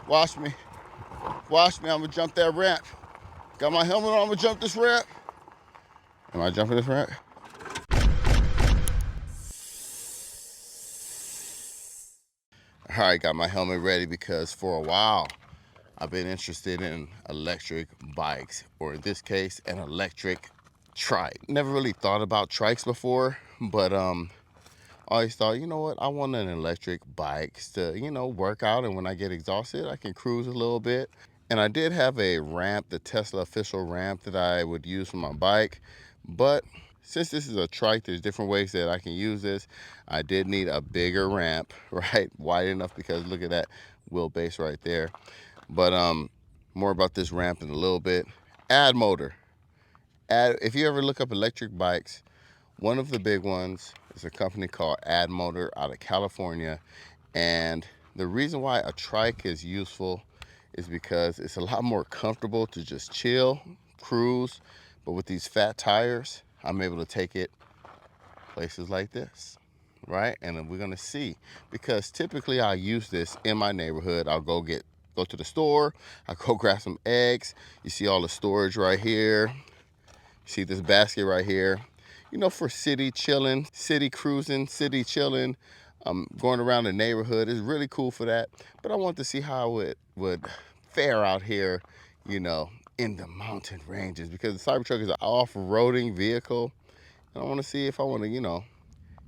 Watch me. Watch me. I'm gonna jump that ramp. Got my helmet on. I'm gonna jump this ramp. Am I jumping this ramp? All right, got my helmet ready because for a while I've been interested in electric bikes, or in this case, an electric trike. Never really thought about trikes before, but always thought, you know what, I want an electric bike to, work out, and when I get exhausted, I can cruise a little bit. And I did have a ramp, the Tesla official ramp that I would use for my bike, but since this is a trike, there's different ways that I can use this. I did need a bigger ramp, right? Wide enough, because look at that wheelbase right there. But more about this ramp in a little bit. Addmotor. If you ever look up electric bikes, one of the big ones is a company called Addmotor out of California. And the reason why a trike is useful is because it's a lot more comfortable to just chill, cruise. But with these fat tires, I'm able to take it places like this, right? And then we're gonna see, because typically I use this in my neighborhood. I'll go to the store, I'll go grab some eggs. You see all the storage right here. You see this basket right here. For city chilling, city cruising, city chilling, going around the neighborhood is really cool for that. But I want to see how it would fare out here, in the mountain ranges, because the Cybertruck is an off-roading vehicle. And I want to see if I want to,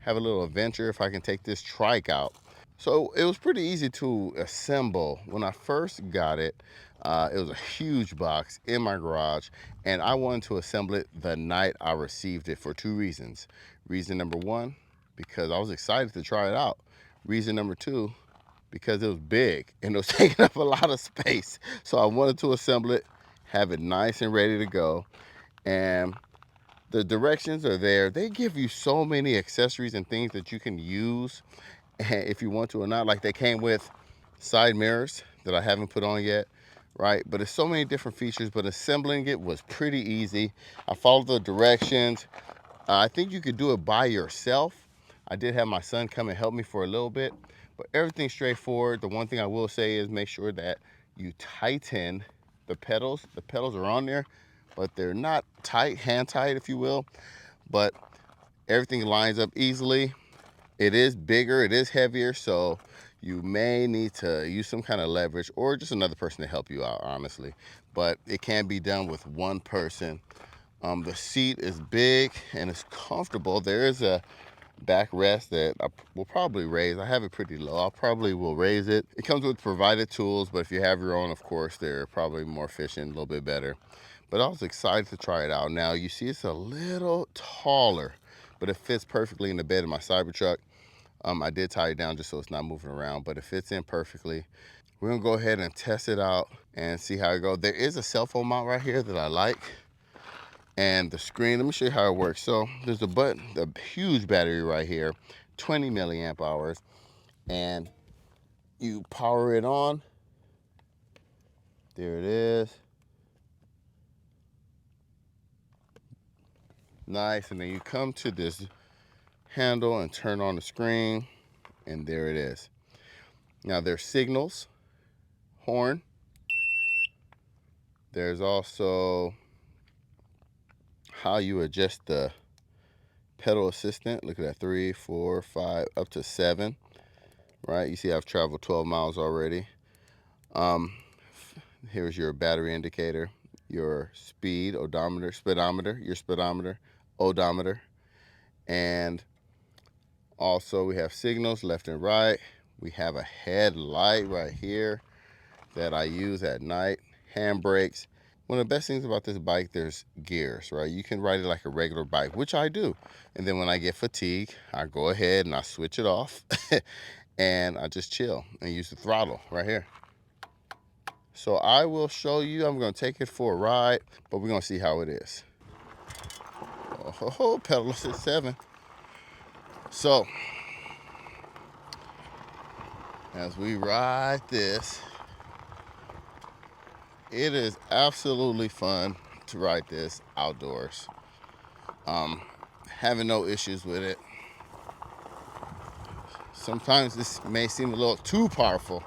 have a little adventure, if I can take this trike out. So it was pretty easy to assemble. When I first got it, it was a huge box in my garage, and I wanted to assemble it the night I received it for two reasons. Reason number one, because I was excited to try it out. Reason number two, because it was big and it was taking up a lot of space. So I wanted to assemble it, have it nice and ready to go. And the directions are there. They give you so many accessories and things that you can use if you want to or not. Like, they came with side mirrors that I haven't put on yet, right? But it's so many different features, but assembling it was pretty easy. I followed the directions. I think you could do it by yourself. I did have my son come and help me for a little bit, but everything's straightforward. The one thing I will say is make sure that you tighten the pedals. The pedals are on there, but they're not tight, hand tight, if you will. But everything lines up easily. It is bigger, it is heavier, so you may need to use some kind of leverage or just another person to help you out, honestly. But it can be done with one person. The seat is big and it's comfortable. There is a backrest that I will probably raise. I have it pretty low. I probably will raise it. It comes with provided tools, but if you have your own, of course, they're probably more efficient, a little bit better. But I was excited to try it out. Now, you see it's a little taller, but it fits perfectly in the bed of my Cybertruck. I did tie it down just so it's not moving around, but it fits in perfectly. We're gonna go ahead and test it out and see how it goes. There is a cell phone mount right here that I like. And the screen, let me show you how it works. So there's a button, the huge battery right here, 20 milliamp hours. And you power it on. There it is. Nice. And then you come to this handle and turn on the screen, and there it is. Now there's signals, horn. There's also how you adjust the pedal assistant. Look at that, 3, 4, 5, up to 7, right? You see I've traveled 12 miles already. Here's your battery indicator, your speed odometer, your speedometer, odometer, and also we have signals left and right. We have a headlight right here that I use at night, handbrakes. One of the best things about this bike, there's gears, right? You can ride it like a regular bike, which I do. And then when I get fatigued, I go ahead and I switch it off and I just chill and use the throttle right here. So I will show you, I'm gonna take it for a ride, but we're gonna see how it is. Oh, pedal assist 7. So, as we ride this, it is absolutely fun to ride this outdoors. Having no issues with it. Sometimes this may seem a little too powerful,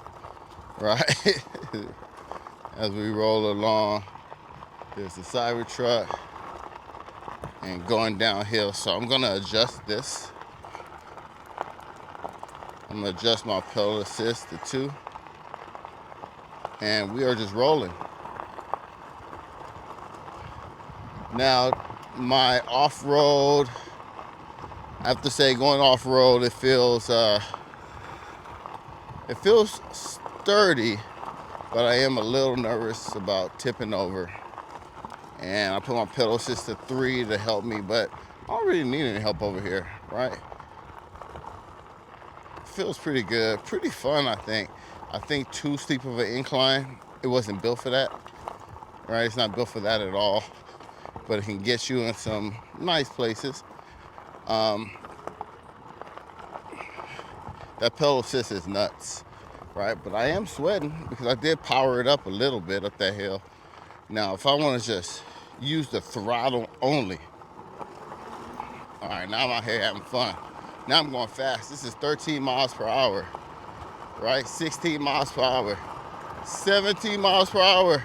right? As we roll along, there's the Cybertruck and going downhill. So I'm gonna adjust this. I'm gonna adjust my pedal assist to 2. And we are just rolling. Now, my off-road, I have to say, going off-road, it feels sturdy, but I am a little nervous about tipping over. And I put my pedal assist to 3 to help me, but I don't really need any help over here, right? Feels pretty good, pretty fun, I think. I think too steep of an incline, it wasn't built for that, right? It's not built for that at all, but it can get you in some nice places. That pedal assist is nuts, right? But I am sweating because I did power it up a little bit up that hill. Now, if I want to just use the throttle only, all right, now I'm out here having fun. Now I'm going fast. This is 13 miles per hour, right? 16 miles per hour, 17 miles per hour.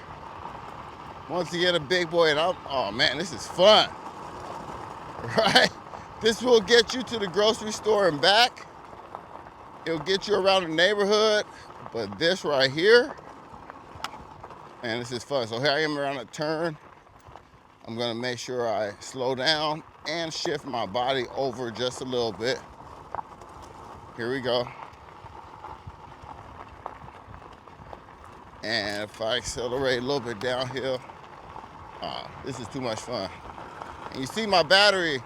Once you get a big boy, and oh man, this is fun, right? This will get you to the grocery store and back. It'll get you around the neighborhood, but this right here, man, this is fun. So here I am around a turn. I'm gonna make sure I slow down and shift my body over just a little bit. Here we go. And if I accelerate a little bit downhill, this is too much fun. And you see my battery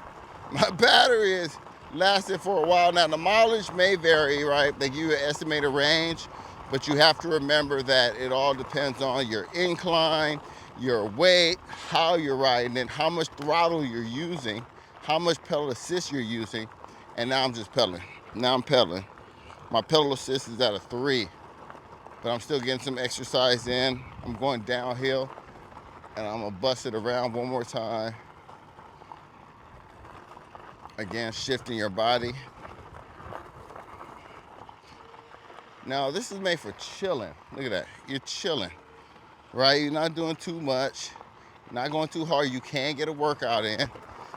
is lasted for a while. Now the mileage may vary, right? They give you an estimated range, but you have to remember that it all depends on your incline, your weight, how you're riding it, how much throttle you're using, how much pedal assist you're using. And now I'm just pedaling. Now I'm pedaling. My pedal assist is at a 3, but I'm still getting some exercise in. I'm going downhill and I'm gonna bust it around one more time. Again, shifting your body. Now, this is made for chilling. Look at that. You're chilling, right? You're not doing too much, not going too hard. You can get a workout in.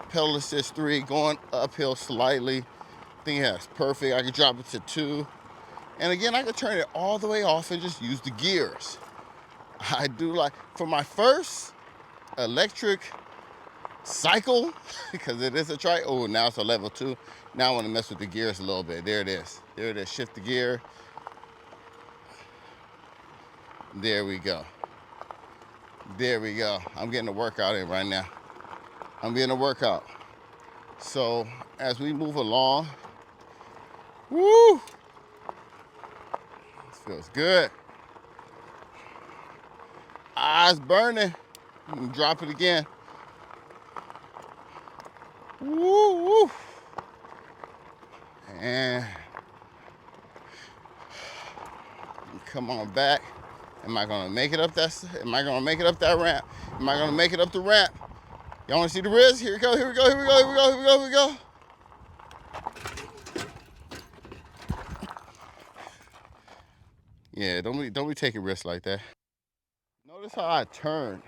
Pedal assist 3, going uphill slightly. I think that's perfect. I can drop it to 2. And again, I can turn it all the way off and just use the gears. I do like, for my first electric cycle, because it is a trike. Oh, now it's a level 2. Now I want to mess with the gears a little bit. There it is. There it is. Shift the gear. There we go. There we go. I'm getting a workout in right now. I'm getting a workout. So as we move along, woo! This feels good. Eyes burning. Drop it again. Woo, woo. And come on back. Am I gonna make it up that? Am I gonna make it up that ramp? Am I gonna make it up the ramp? Y'all wanna see the riz? Here we go, here we go, here we go, here we go, here we go, here we go. Yeah, don't be taking risks like that. Notice how I turn.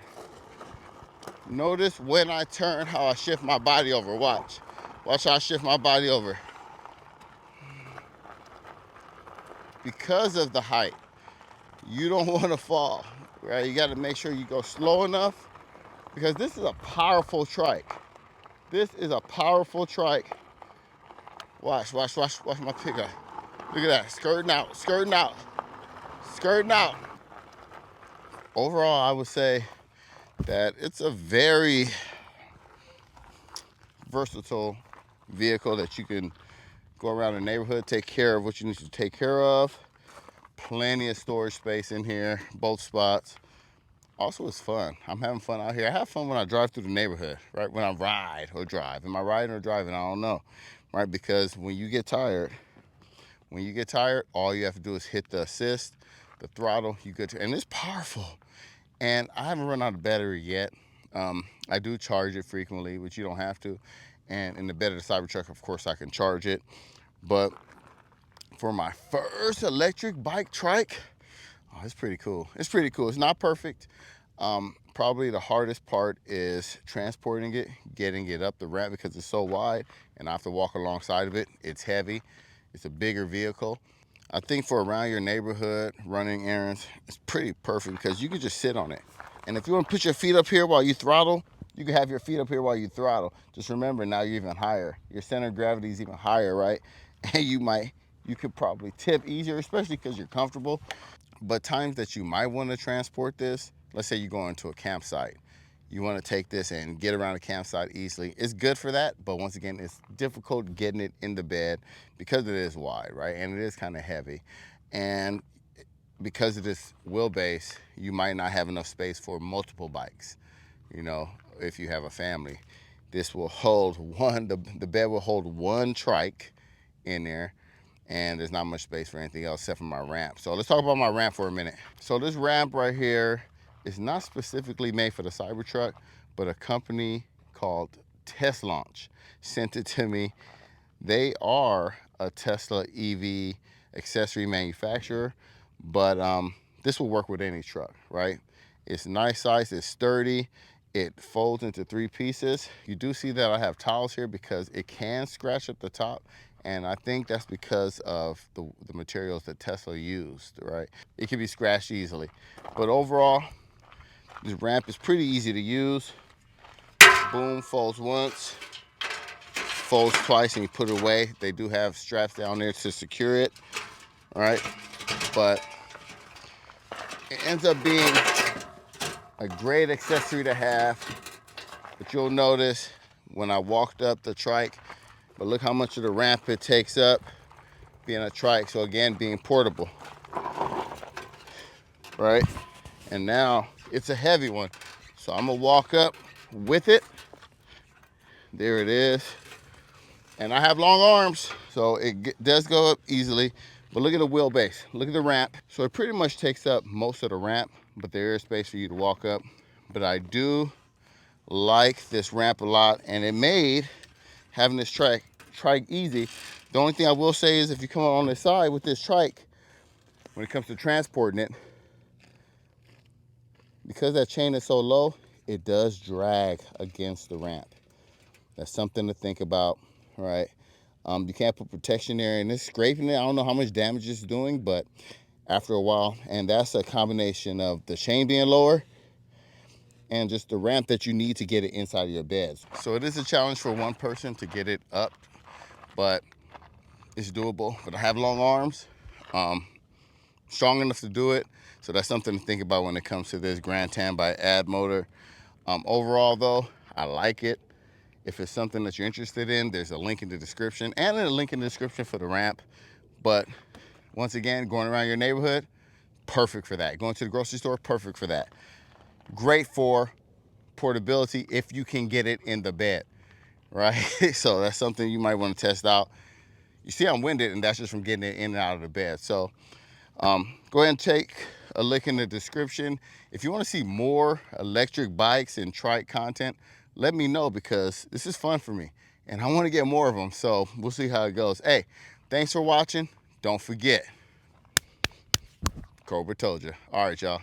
Notice when I turn how I shift my body over. Watch. Watch how I shift my body over. Because of the height, you don't want to fall, right? You got to make sure you go slow enough, because this is a powerful trike. This is a powerful trike. Watch my pickup. Look at that, skirting out, skirting out, skirting out. Overall, I would say that it's a very versatile vehicle that you can go around the neighborhood, take care of what you need to take care of. Plenty of storage space in here, both spots. Also, it's fun. I'm having fun out here. I have fun when I drive through the neighborhood, right? When I ride or drive. Am I riding or driving? I don't know, right? Because when you get tired, all you have to do is hit the assist, the throttle, you get to, and it's powerful. And I haven't run out of battery yet. I do charge it frequently, which you don't have to. And in the bed of the Cybertruck, of course, I can charge it. But for my first electric bike trike, Oh, it's pretty cool. It's pretty cool. It's not perfect. Probably the hardest part is transporting it, getting it up the ramp because it's so wide and I have to walk alongside of it. It's heavy. It's a bigger vehicle. I think for around your neighborhood, running errands, it's pretty perfect because you can just sit on it. And if you want to put your feet up here while you throttle, you can have your feet up here while you throttle. Just remember, now you're even higher. Your center of gravity is even higher, right? And you could probably tip easier, especially because you're comfortable. But times that you might want to transport this, let's say you're going to a campsite. You want to take this and get around a campsite easily. It's good for that, but once again, it's difficult getting it in the bed because it is wide, right? And it is kind of heavy. And because of this wheelbase, you might not have enough space for multiple bikes. You know, if you have a family, this will hold one, the bed will hold one trike in there, and there's not much space for anything else except for my ramp. So let's talk about my ramp for a minute. So this ramp right here is not specifically made for the Cybertruck, but a company called Teslaunch sent it to me. They are a Tesla EV accessory manufacturer, but this will work with any truck, right? It's nice size, it's sturdy, it folds into 3 pieces. You do see that I have towels here because it can scratch up the top, and I think that's because of the materials that Tesla used, right? It can be scratched easily. But overall, this ramp is pretty easy to use. Boom, folds once, folds twice, and you put it away. They do have straps down there to secure it, all right? But it ends up being a great accessory to have. But you'll notice when I walked up the trike, but look how much of the ramp it takes up being a trike. So again, being portable, right? And now it's a heavy one. So I'm gonna walk up with it. There it is. And I have long arms, so it does go up easily. But look at the wheelbase, look at the ramp. So it pretty much takes up most of the ramp, but there is space for you to walk up. But I do like this ramp a lot, and it made having this trike easy. The only thing I will say is if you come on the side with this trike, when it comes to transporting it, because that chain is so low, it does drag against the ramp. That's something to think about, right? You can't put protection there, and it's scraping it. I don't know how much damage it's doing, but after a while, and that's a combination of the chain being lower and just the ramp that you need to get it inside of your beds. So it is a challenge for one person to get it up, but it's doable. But I have long arms, strong enough to do it. So that's something to think about when it comes to this Grand Tam by Addmotor. Overall though, I like it. If it's something that you're interested in, there's a link in the description and a link in the description for the ramp. But once again, going around your neighborhood, perfect for that. Going to the grocery store, perfect for that. Great for portability if you can get it in the bed, right? So that's something you might want to test out. You see I'm winded, and that's just from getting it in and out of the bed. So go ahead and take a look in the description. If you want to see more electric bikes and trike content, let me know, because this is fun for me and I want to get more of them. So we'll see how it goes. Hey, thanks for watching. Don't forget, Cobra told you. All right, y'all.